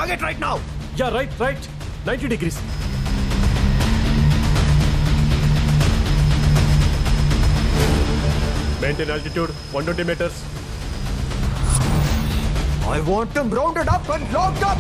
Target right now. Yeah, right. 90 degrees. Maintain altitude 120 meters. I want them rounded up and locked up.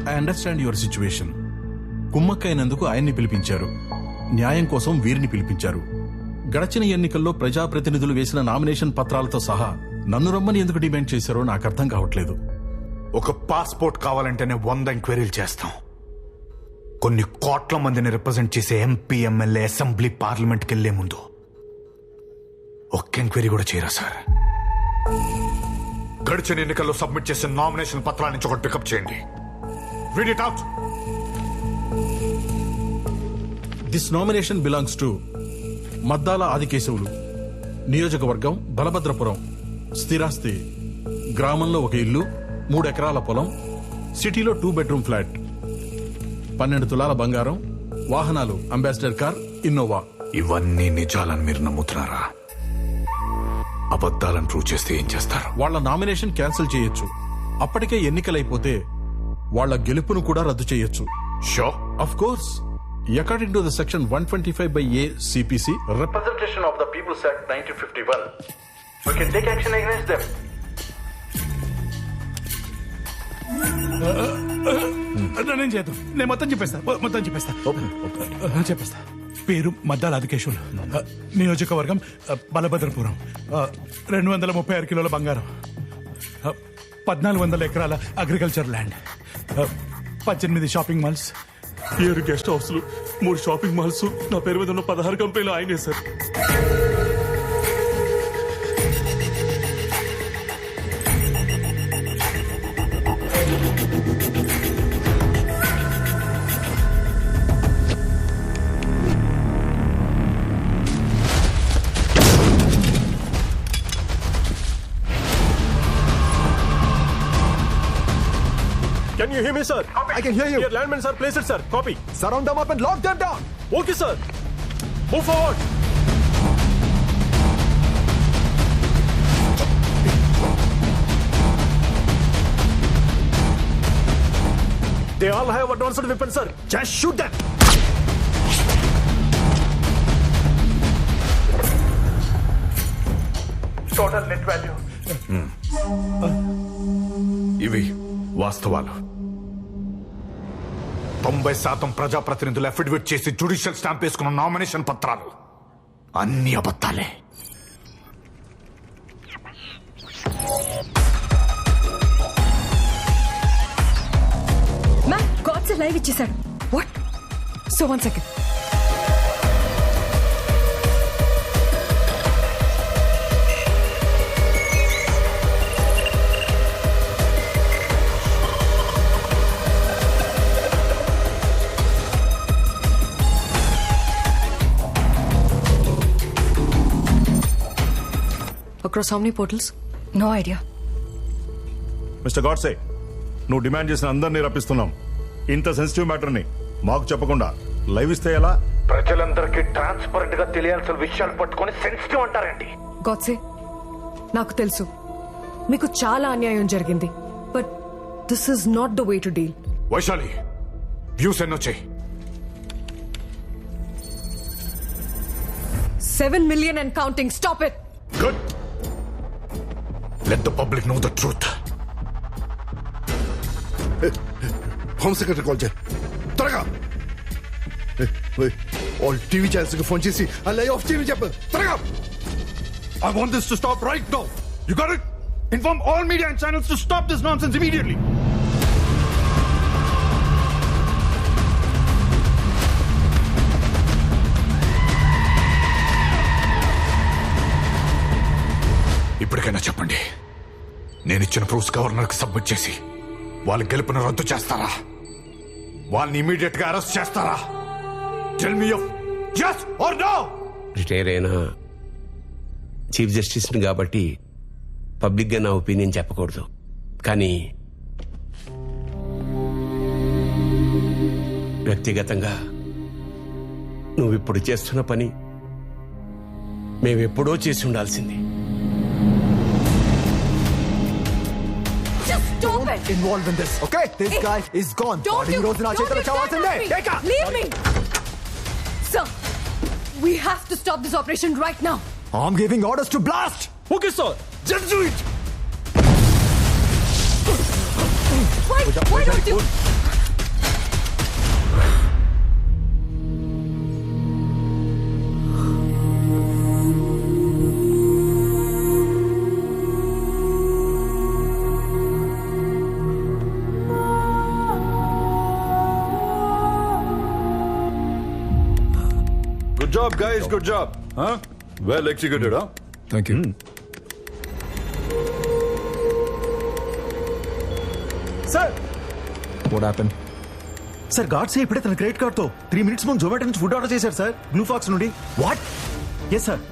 I understand your situation. కుమ్మక్కైనందుకు ఆయన్ని పిలిపించారు, న్యాయం కోసం వీరిని పిలిపించారు. గడచిన ఎన్నికల్లో ప్రజాప్రతినిధులు వేసిన నామినేషన్ పత్రాలతో సహా నన్ను రమ్మని ఎందుకు డిమాండ్ చేశారో నాకు అర్థం కావట్లేదు. ఒక పాస్పోర్ట్ కావాలంటేనే 100 ఎంక్వైరీలు చేస్తాం. కొన్ని కోట్ల మందిని రిప్రజెంట్ చేసే ఎంపీ, ఎమ్మెల్యే, అసెంబ్లీ, పార్లమెంట్కి వెళ్లే ముందు ఒక్క ఎంక్వైరీ కూడా చేయరా సార్? గడిచిన ఎన్నికల్లో సబ్మిట్ చేసిన నామినేషన్ పత్రాల నుంచి ఒకటి పికప్ చేయండి. Read it out. This nomination belongs to Maddala Adikesavulu, నియోజకవర్గం బలభద్రపురం, స్థిరాస్తి గ్రామంలో 1 ఇల్లు, 3 ఎకరాల పొలం, సిటీలో 2 బెడ్రూమ్ ఫ్లాట్, 12 తులాల బంగారం, వాహనాలు అంబాసిడర్ కార్, ఇన్నోవా. ఇవన్నీ నిజాలని మీరు నమ్ముతున్నారా? అబద్ధాలను ప్రూవ్ చేస్తే ఏం చేస్తారు? వాళ్ళ నామినేషన్ క్యాన్సిల్ చేయొచ్చు. అప్పటికే ఎన్నికలైపోతే వాళ్ళ గెలుపును కూడా రద్దు చేయొచ్చు. Show Of course, according to the section 125/A CPC, Representation of the People's Act 1951, we can take action against them. నేను చేద్దాం. నేను మొత్తం చెప్పేస్తా. పేరు మద్దాల ఆదికేశవులు, నియోజకవర్గం బలభద్రపురం, 236 కిలోల బంగారం, 1400 ఎకరాల agriculture land, 18 shopping malls, 7 guest హౌస్లు, 3 షాపింగ్ మాల్స్, నా పేరు మీద ఉన్న 16 కంపెనీలు ఆయనే sir. Can you hear me, sir? I can hear you. Your landmen, sir. Place it, sir. Copy. Surround them up and lock them down. Okay, sir. Move forward. They all have advanced weapons, sir. Just shoot them. Total net value. ఇవి వాస్తవాలు. 90% ప్రజాప్రతినిధులు affidavit చేసి judicial stamp వేసుకున్న nomination పత్రాలు అన్ని అబద్ధాలే. Ma'am, Godse live ఇచ్చేసాడు. What? So 1 second. Across how many portals? No idea. Mister Godse, నువ్వు డిమాండ్ చేసిన అందరినీ రప్పిస్తున్నాం. ఇంత సెన్సిటివ్ మ్యాటర్ని మాకు చెప్పకుండా లైవ్ ఇస్తే ఎలా? ప్రజలందరికీ ట్రాన్స్పరెంట్ గా తెలియాల్సిన విషయాలు పట్టుకొని సెన్సిటివ్ అంటారేంటి? గాడ్సే, నాకు తెలుసు మీకు చాలా అన్యాయం జరిగింది, but this is not the way to deal. Vaishali, views ఎన్నో చెయ్యి. 7 million and counting. Stop it. Good. Let the public know the truth. Home secretary call చేయి త్వరగా. ఆల్ టీవీ ఛానల్స్ కి ఫోన్ చేసి ఆ లైవ్ ఆఫ్ టీవీ చెప్పు త్వరగా. I want this to stop right now. You got it? Inform all media and channels to stop this nonsense immediately. ఇప్పటికైనా చెప్పండి, నేనిచ్చిన ప్రూఫ్స్ గవర్నర్కి సబ్మిట్ చేసి వాళ్ళ గెలుపును రద్దు చేస్తారా? వాళ్ళని ఇమీడియట్ గా అరెస్ట్ చేస్తారా? Tell me of yes or no. Retire అయినా చీఫ్ జస్టిస్ని కాబట్టి పబ్లిక్గా నా ఒపీనియన్ చెప్పకూడదు, కానీ వ్యక్తిగతంగా నువ్విప్పుడు చేస్తున్న పని మేమెప్పుడో చేసి ఉండాల్సింది. Just stop it! Involved in this, okay? This guy is gone. Don't you రోజు నా చేతిలో చావాల్సిందే. Take her. Leave me! Sir, we have to stop this operation right now. I'm giving orders to blast. Okay sir. Just do it. Why don't you... Good job, guys. Good job. Huh? Well executed, huh? Thank you. Sir What happened? Sir Godse ఇప్పుడే తన credit card తో 3 minutes ముందు Zomato నుంచి food order చేశారు sir, Blue Fox నుండి. What? Yes sir,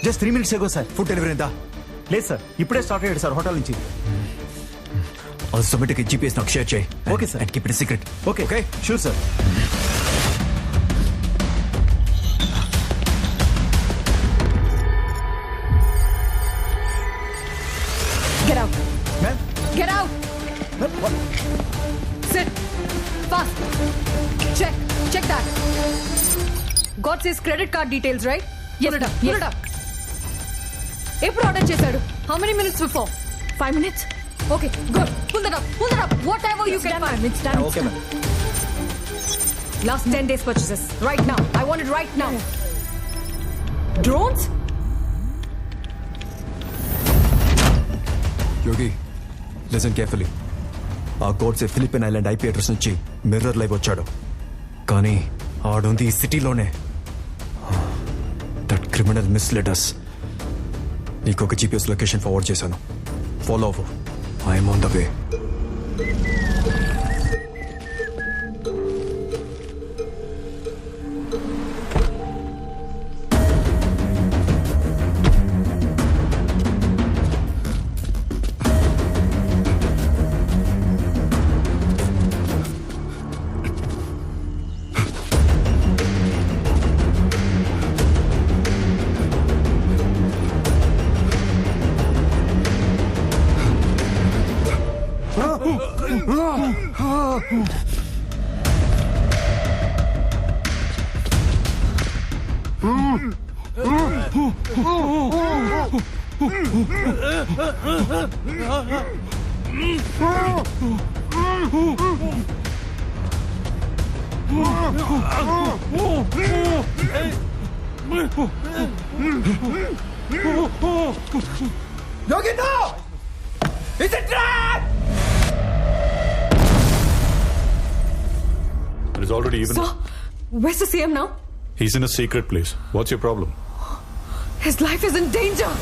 just 3 minutes ago sir. Food delivery ఎంత? లేదు sir, ఇప్పుడే స్టార్ట్ అయ్యాడు సార్ హోటల్ నుంచి. ఆ జొమాటోకి జీపీఎస్ నాకు షేర్ చేయి. Okay, sir. And keep it a secret. Okay Okay? Sure sir. Get out! Ma'am, Get out! Sit! Fast! Check that! Got his credit card details, right? Yes, pull it up. ఎప్పుడు order చేశాడు? How many minutes before? 5 minutes? Okay, good. Pull that up. Whatever you can find. It's done. Okay, ma'am. Last 10 days purchases. Right now. I want it right now. Drones? Yogi, listen carefully. ఆ Godse Philippine island IP address నుంచి mirror live వచ్చాడు, కానీ ఆడుంది ఈ సిటీలోనే. That criminal misled us. నీకు ఒక GPS location forward చేశాను, ఫాలో అవ్వు. I'm on the way. Yogi, no! It's a trap! It is already even. So, where's the CM now? He's in a secret place. What's your problem? His life is in danger.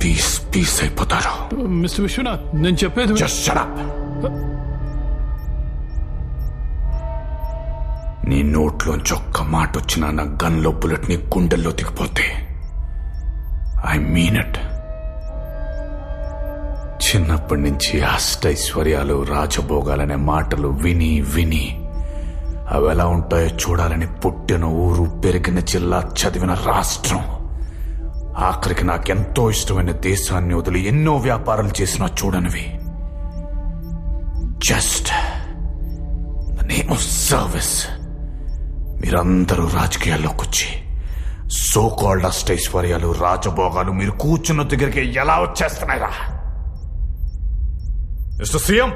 Piece piece అయిపోతారు. Mister Vishwanath, నేను చెప్పేది Just shut up. నీ నోట్లోంచి ఒక్క మాట వచ్చినా నా గన్లో bullet నీ గుండెల్లో దిగిపోతే ఐ మీన్ ఇట్. చిన్నప్పటి నుంచి అష్టైశ్వర్యాలు రాజభోగాలనే మాటలు విని విని అవి ఎలా ఉంటాయో చూడాలని పుట్టిన ఊరు, పెరిగిన జిల్లా, చదివిన రాష్ట్రం, ఆఖరికి నాకెంతో ఇష్టమైన దేశాన్ని వదిలి ఎన్నో వ్యాపారాలు చేసినా చూడనివి. Just the name of service మీరందరూ రాజకీయాల్లోకి వచ్చి సో కాల్డ్ అష్టైశ్వర్యాలు, రాజభోగాలు మీరు కూర్చున్న దగ్గరికి ఎలా వచ్చేస్తున్నాయిరా? మిస్టర్ సీఎం,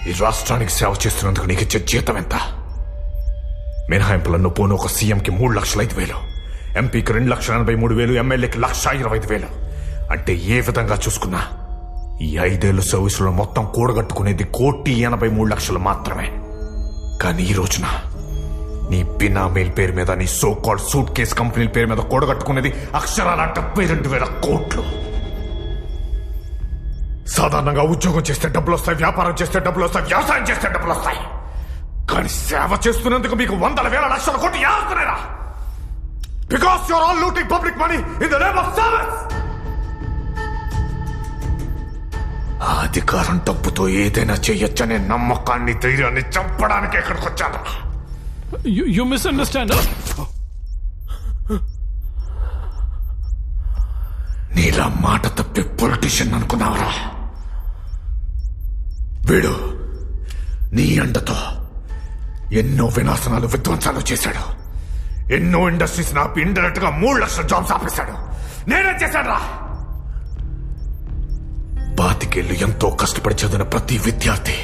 ఈ రాష్ట్రానికి సేవ చేస్తున్నందుకు నీకు ఇచ్చే జీతం ఎంత? మినహాయింపులను పోను ఒక సీఎంకి 3,05,000, ఎంపీకి 2,83,000, ఎమ్మెల్యేకి 1,25,000. అంటే ఏ విధంగా చూసుకున్నా ఈ 5 ఏళ్ల సర్వీసులో మొత్తం కూడగట్టుకునేది 1,83,00,000 మాత్రమే. కానీ ఈ రోజున నీ బినామీల పేరు మీద, నీ సో కాల్డ్ సూట్ కేస్ కంపెనీల పేరు మీద కూడగట్టుకునేది అక్షరాల 72,000 కోట్లు. సాధారణంగా ఉద్యోగం చేస్తే డబ్బులు వస్తాయి, వ్యాపారం చేస్తే డబ్బులు వస్తాయి, వ్యవసాయం చేస్తే డబ్బులు వస్తాయి. కానీ సేవ చేస్తున్నందుకు మీకు 100,000 కోట్లు యాస్తున్నాయిరా. Because you're all looting public money in the name of service. ఆ అధికారం డబ్బుతో ఏదైనా చేయొచ్చనే నమ్మకాన్ని, ధైర్యాన్ని చంపడానికి ఎక్కడికి వచ్చాను. You misunderstand. నీలా మాట తప్పే పొలిటీషియన్ అనుకున్నావరా? వీడు నీ అండతో ఎన్నో వినాశనాలు, విధ్వంసాలు చేశాడు. ఎన్నో ఇండస్ట్రీస్ ఆపి ఇండైరెక్ట్ గా 3,00,000 జాబ్స్ ఆపేశాడు. నేనేం చేశాడ్రా? 25 ఏళ్లు ఎంతో కష్టపడి చదివిన ప్రతి విద్యార్థి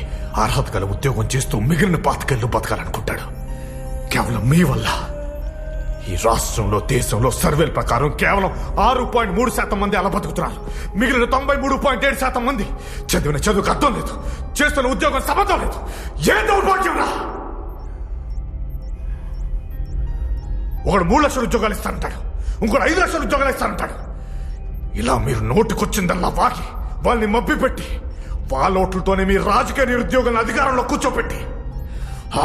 అర్హత గల ఉద్యోగం చేస్తూ మిగిలిన 25 ఏళ్లు బతకాలనుకుంటాడు. కేవలం మీ వల్ల ఈ రాష్ట్రంలో, దేశంలో సర్వేల ప్రకారం కేవలం 6.3% మంది అలా బతుకుతున్నారు. మిగిలిన 93.7% మంది చదివిన చదువుకు అర్థం లేదు, చేస్తున్న ఉద్యోగం సంబంధం లేదు. ఏ దౌర్భాగ్యం రా! ఒకడు 3,00,000 ఉద్యోగాలు ఇస్తానంటాడు, ఇంకోటి 5,00,000 ఉద్యోగాలు ఇస్తానంటాడు. ఇలా మీరు నోటికొచ్చిందల్లా వాగి వాళ్ళని మభ్యపెట్టి వాళ్ళ ఓట్లతోనే మీ రాజకీయ నిరుద్యోగులను అధికారంలో కూర్చోపెట్టి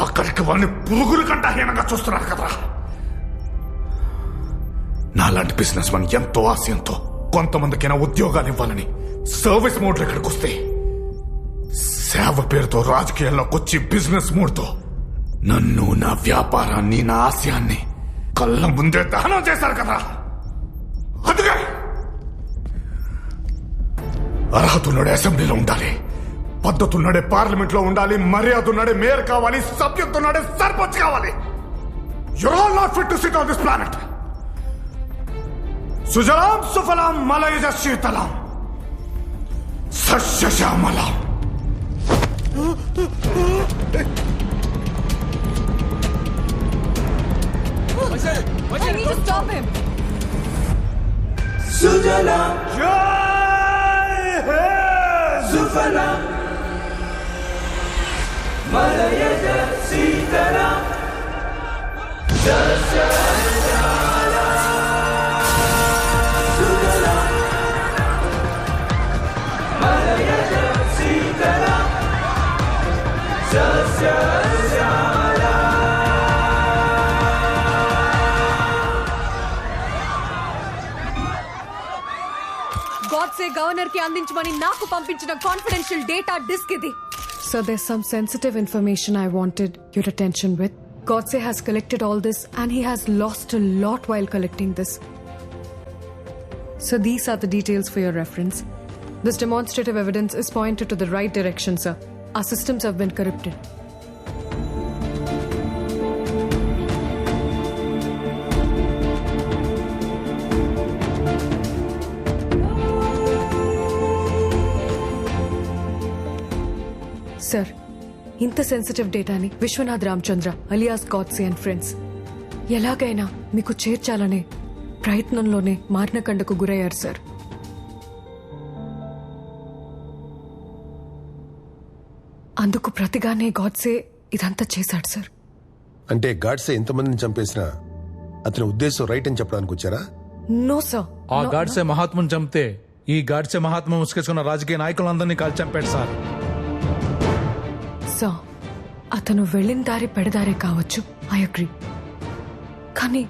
ఆఖరికి వాళ్ళని పురుగుల కంట హీనంగా చూస్తున్నారు కదా. నాలాంటి బిజినెస్ మన్ ఎంతో ఆశయంతో కొంతమందికైనా ఉద్యోగాలు ఇవ్వాలని సర్వీస్ మోడ్ ఇక్కడికి వస్తే, సేవ పేరుతో రాజకీయాల్లోకి వచ్చి బిజినెస్ మోడ్తో నన్ను, నా వ్యాపారాన్ని, నా ఆశయాన్ని కళ్ళ ముందే దహనం చేశారు కదా. అందుకే అర్హత ఉన్నాడే అసెంబ్లీలో ఉండాలి, పద్ధతి ఉన్నాడే పార్లమెంట్ లో ఉండాలి, మర్యాద ఉన్నాడే మేయర్ కావాలి, సభ్యత్వం ఉన్నాడే సర్పంచ్ కావాలి. You're all not fit to sit on this planet. సుజలాం సుఫలాం మలయజ శీతలాం సస్యశ్యామలాం. I need to stop him. సుజలాం జై హే సుఫలాం మలయజ శీతలాం గాడ్సే గవర్నర్ కి అందించమని నాకు పంపించిన కాన్ఫిడెన్షియల్ డేటా డిస్క్ ఇది. So there's some sensitive information I wanted your attention with. Godse has collected all this and he has lost a lot while collecting this. So these are the details for your reference. This demonstrative evidence is pointed to the right direction, sir. Our systems have been corrupted. Sir, ఇంత sensitive డేటాని Vishwanath Ramachandra alias Godse and friends ఎలాగైనా మీకు చేర్చాలనే ప్రయత్నంలోనే మారణకండకు గురయ్యారు sir. అందుకు ప్రతిగానే గాడ్సే ఇదంతా చేశాడు sir. అంటే గాడ్సే ఎంతమందిని చంపేసినా అతని ఉద్దేశం రైట్ అని చెప్పడానికి వచ్చారా? No sir. ఆ గాడ్సే మహాత్ముని చంపితే ఈ గాడ్సే మహాత్మ ముసుకేసుకున్న రాజకీయ నాయకులందరినీ కాల్చి చంపాడు సార్. సార్, అతను వెళ్ళిన దారి పెడదారే కావచ్చు, ఐ అగ్రీ. కానీ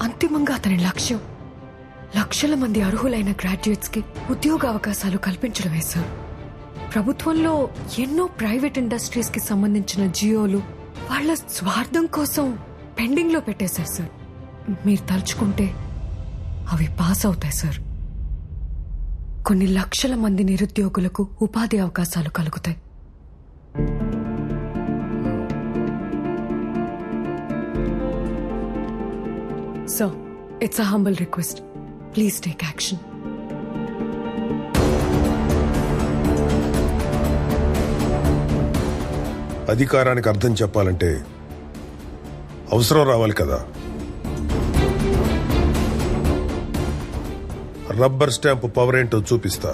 అంతిమంగా అతని లక్ష్యం లక్షల మంది అర్హులైన గ్రాడ్యుయేట్స్ కి ఉద్యోగ అవకాశాలు కల్పించడమే సార్. ప్రభుత్వంలో ఎన్నో ప్రైవేట్ ఇండస్ట్రీస్ కి సంబంధించిన జియోలు వాళ్ళ స్వార్థం కోసం పెండింగ్ లో పెట్టేశారు సార్. మీరు తలుచుకుంటే అవి పాస్ అవుతాయి సార్. కొన్ని లక్షల మంది నిరుద్యోగులకు ఉపాధి అవకాశాలు కలుగుతాయి. Sir, it's a humble request. Please take action. అధికారానికి అర్థం చెప్పాలంటే అవసరం రావాలి కదా. రబ్బర్ స్టాంప్ పవర్ ఏంటో చూపిస్తా.